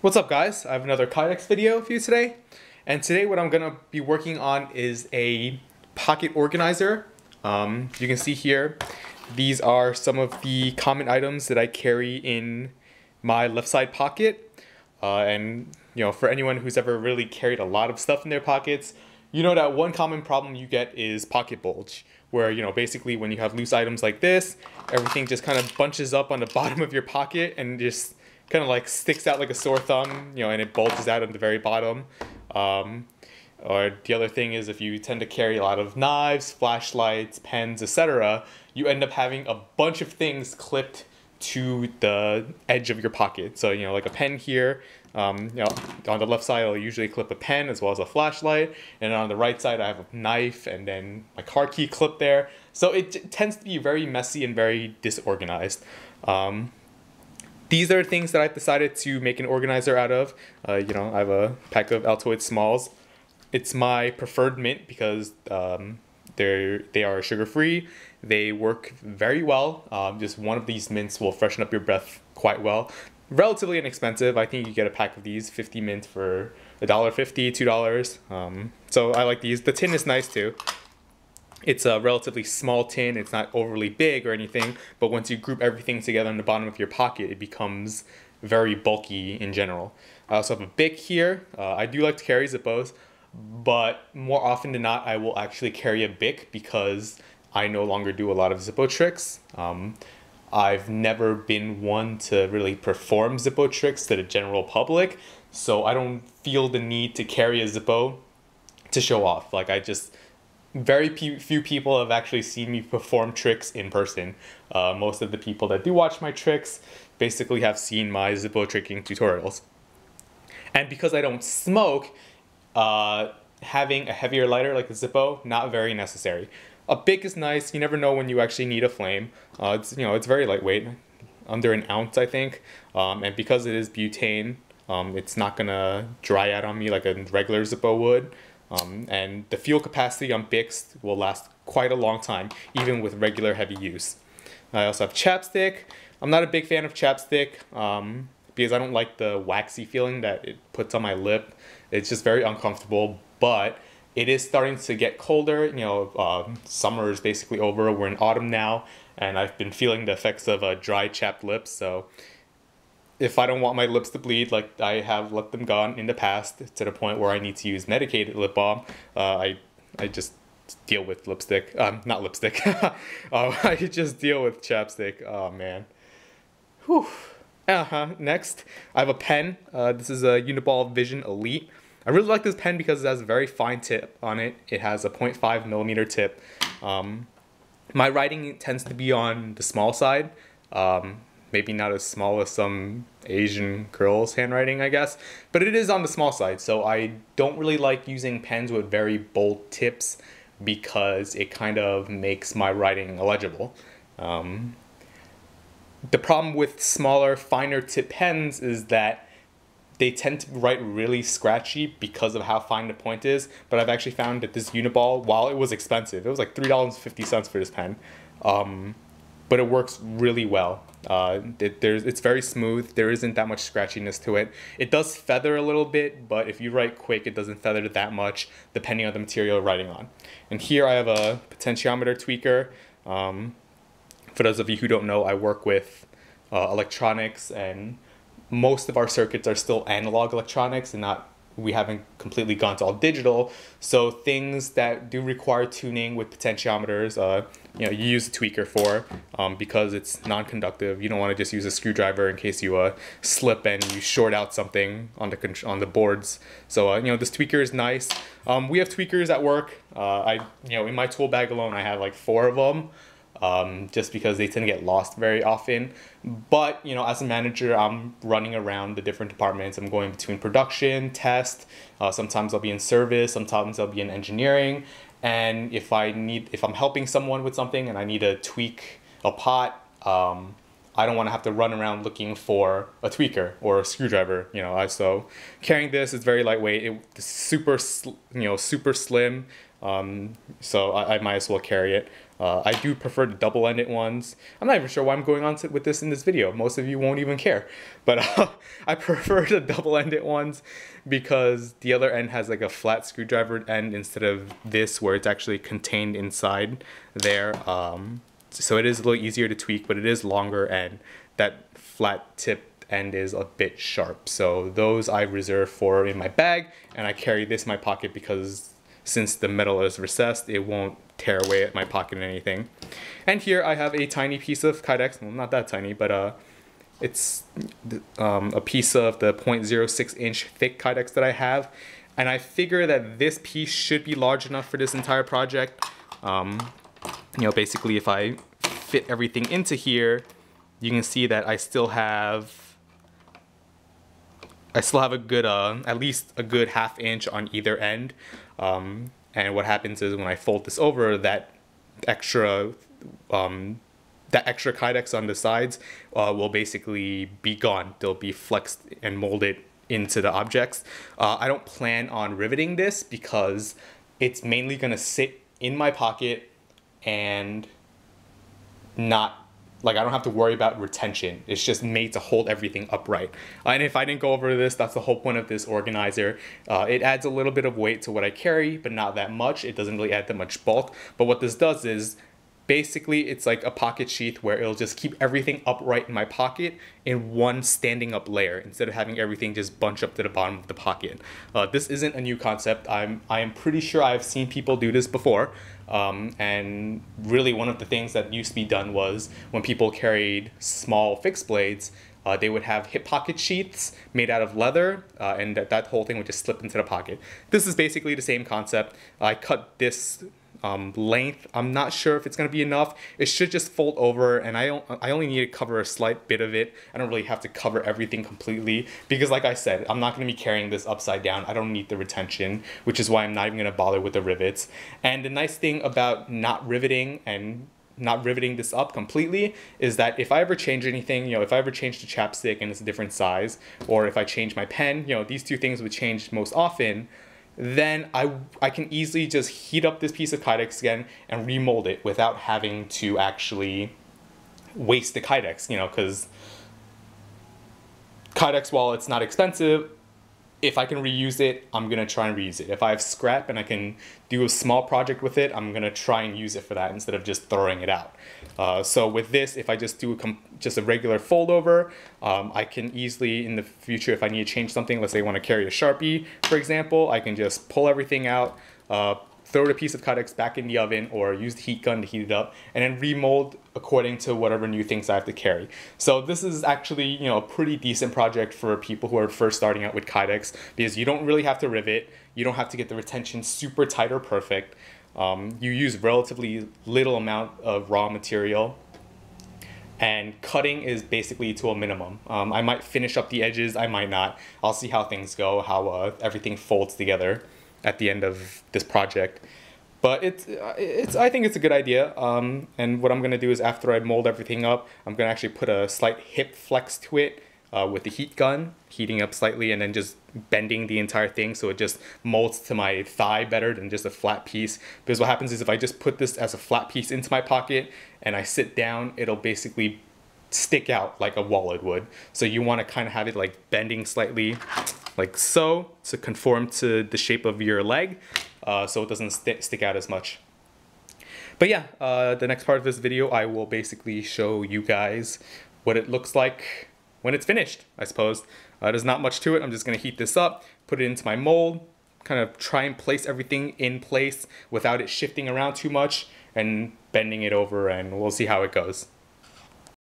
What's up, guys? I have another Kydex video for you today. And today what I'm going to be working on is a pocket organizer. You can see here, these are some of the common items that I carry in my left side pocket. And for anyone who's ever really carried a lot of stuff in their pockets, you know that one common problem you get is pocket bulge, where basically when you have loose items like this, everything just kind of bunches up on the bottom of your pocket and just kind of like sticks out like a sore thumb, and it bulges out at the very bottom. Or the other thing is, if you tend to carry a lot of knives, flashlights, pens, etc., you end up having a bunch of things clipped to the edge of your pocket. So like a pen here, on the left side I'll usually clip a pen as well as a flashlight, and on the right side I have a knife and then my car key clip there. So it tends to be very messy and very disorganized. These are things that I've decided to make an organizer out of. I have a pack of Altoid Smalls. It's my preferred mint because they are sugar-free. They work very well. Just one of these mints will freshen up your breath quite well. Relatively inexpensive. I think you get a pack of these, 50 mints for $1.50, $2. So I like these. The tin is nice too. It's a relatively small tin, it's not overly big or anything, but once you group everything together in the bottom of your pocket, it becomes very bulky in general. I also have a Bic here. I do like to carry Zippos, but more often than not, I will actually carry a Bic because I no longer do a lot of Zippo tricks. I've never been one to really perform Zippo tricks to the general public, so I don't feel the need to carry a Zippo to show off. Very few people have actually seen me perform tricks in person. Most of the people that do watch my tricks basically have seen my Zippo tricking tutorials. And because I don't smoke, having a heavier lighter like a Zippo, not very necessary. A Bic is nice. You never know when you actually need a flame. It's very lightweight, under an ounce I think. And because it is butane, it's not gonna dry out on me like a regular Zippo would. And the fuel capacity on Bics will last quite a long time, even with regular heavy use. I also have Chapstick. I'm not a big fan of Chapstick because I don't like the waxy feeling that it puts on my lip. It's just very uncomfortable, but it is starting to get colder. Summer is basically over. We're in autumn now, and I've been feeling the effects of dry, chapped lips, so if I don't want my lips to bleed, like I have let them go in the past, to the point where I need to use medicated lip balm, I just deal with lipstick. Not lipstick. I just deal with chapstick. Oh, man. Whew. Next, I have a pen. This is a Uniball Vision Elite. I really like this pen because it has a very fine tip on it. It has a 0.5 millimeter tip. My writing tends to be on the small side. Maybe not as small as some Asian girl's handwriting, I guess, but it is on the small side, so I don't really like using pens with very bold tips because it kind of makes my writing illegible. The problem with smaller, finer tip pens is that they tend to write really scratchy because of how fine the point is, but I've actually found that this Uniball, while it was expensive, it was like $3.50 for this pen, but it works really well. It's very smooth. There isn't that much scratchiness to it. It does feather a little bit, but if you write quick, it doesn't feather that much depending on the material you're writing on. And here I have a Potentiometer Tweaker. For those of you who don't know, I work with electronics, and most of our circuits are still analog electronics and we haven't completely gone to all digital. So things that do require tuning with potentiometers, you use a tweaker for, because it's non-conductive. You don't want to just use a screwdriver in case you slip and you short out something on the boards. So this tweaker is nice. We have tweakers at work. In my tool bag alone, I have like 4 of them. Just because they tend to get lost very often. But, as a manager, I'm running around the different departments. I'm going between production, test, sometimes I'll be in service, sometimes I'll be in engineering. And if I'm helping someone with something and I need to tweak a pot, I don't want to have to run around looking for a tweaker or a screwdriver, so carrying this is very lightweight. It's super slim, so I might as well carry it. I do prefer the double-ended ones. I'm not even sure why I'm going on with this in this video. Most of you won't even care. But I prefer the double-ended ones because the other end has like a flat screwdriver end instead of this where it's actually contained inside there. So it is a little easier to tweak, but it is longer and that flat tip end is a bit sharp. So those I reserve for in my bag, and I carry this in my pocket because since the metal is recessed, it won't tear away at my pocket or anything. And here I have a tiny piece of Kydex, well, not that tiny, but it's a piece of the 0.06 inch thick Kydex that I have. And I figure that this piece should be large enough for this entire project. You know, basically if I fit everything into here, you can see that I still have a good, at least a good ½ inch on either end. And what happens is when I fold this over, that extra Kydex on the sides will basically be gone. They'll be flexed and molded into the objects. I don't plan on riveting this because it's mainly going to sit in my pocket and not, like, I don't have to worry about retention. It's just made to hold everything upright. And if I didn't go over this, that's the whole point of this organizer. It adds a little bit of weight to what I carry, but not that much. It doesn't really add that much bulk. But what this does is, basically, it's like a pocket sheath where it'll just keep everything upright in my pocket in one standing up layer instead of having everything just bunch up to the bottom of the pocket. This isn't a new concept. I am pretty sure I've seen people do this before. And really one of the things that used to be done was when people carried small fixed blades, they would have hip pocket sheaths made out of leather, and that whole thing would just slip into the pocket. This is basically the same concept. I cut this length. I'm not sure if it's going to be enough. It should just fold over, and I only need to cover a slight bit of it. I don't really have to cover everything completely because, like I said, I'm not going to be carrying this upside down. I don't need the retention, which is why I'm not even going to bother with the rivets. And the nice thing about not riveting this up completely is that if I ever change anything, you know, if I ever change the chapstick and it's a different size, or if I change my pen, you know, these two things would change most often, then I can easily just heat up this piece of Kydex again and remold it without having to actually waste the Kydex, you know, because Kydex, while it's not expensive, if I can reuse it, I'm going to try and reuse it. If I have scrap and I can do a small project with it, I'm going to try and use it for that instead of just throwing it out. So with this, if I just do just a regular fold over, I can easily in the future, if I need to change something, let's say I want to carry a Sharpie, for example, I can just pull everything out, throw the piece of Kydex back in the oven or use the heat gun to heat it up, and then remold according to whatever new things I have to carry. So this is actually, you know, a pretty decent project for people who are first starting out with Kydex because you don't really have to rivet, you don't have to get the retention super tight or perfect. You use relatively little amount of raw material, and cutting is basically to a minimum. I might finish up the edges, I might not. I'll see how things go, how everything folds together at the end of this project. But I think it's a good idea. And what I'm gonna do is after I mold everything up, I'm gonna actually put a slight hip flex to it with the heat gun, heating up slightly and then just bending the entire thing so it just molds to my thigh better than just a flat piece. Because what happens is if I just put this as a flat piece into my pocket and I sit down, it'll basically stick out like a wallet would. So you want to kind of have it like bending slightly like so to conform to the shape of your leg so it doesn't stick out as much. But yeah, the next part of this video I will basically show you guys what it looks like when it's finished, I suppose. There's not much to it. I'm just going to heat this up, put it into my mold, kind of try and place everything in place without it shifting around too much and bending it over, and we'll see how it goes.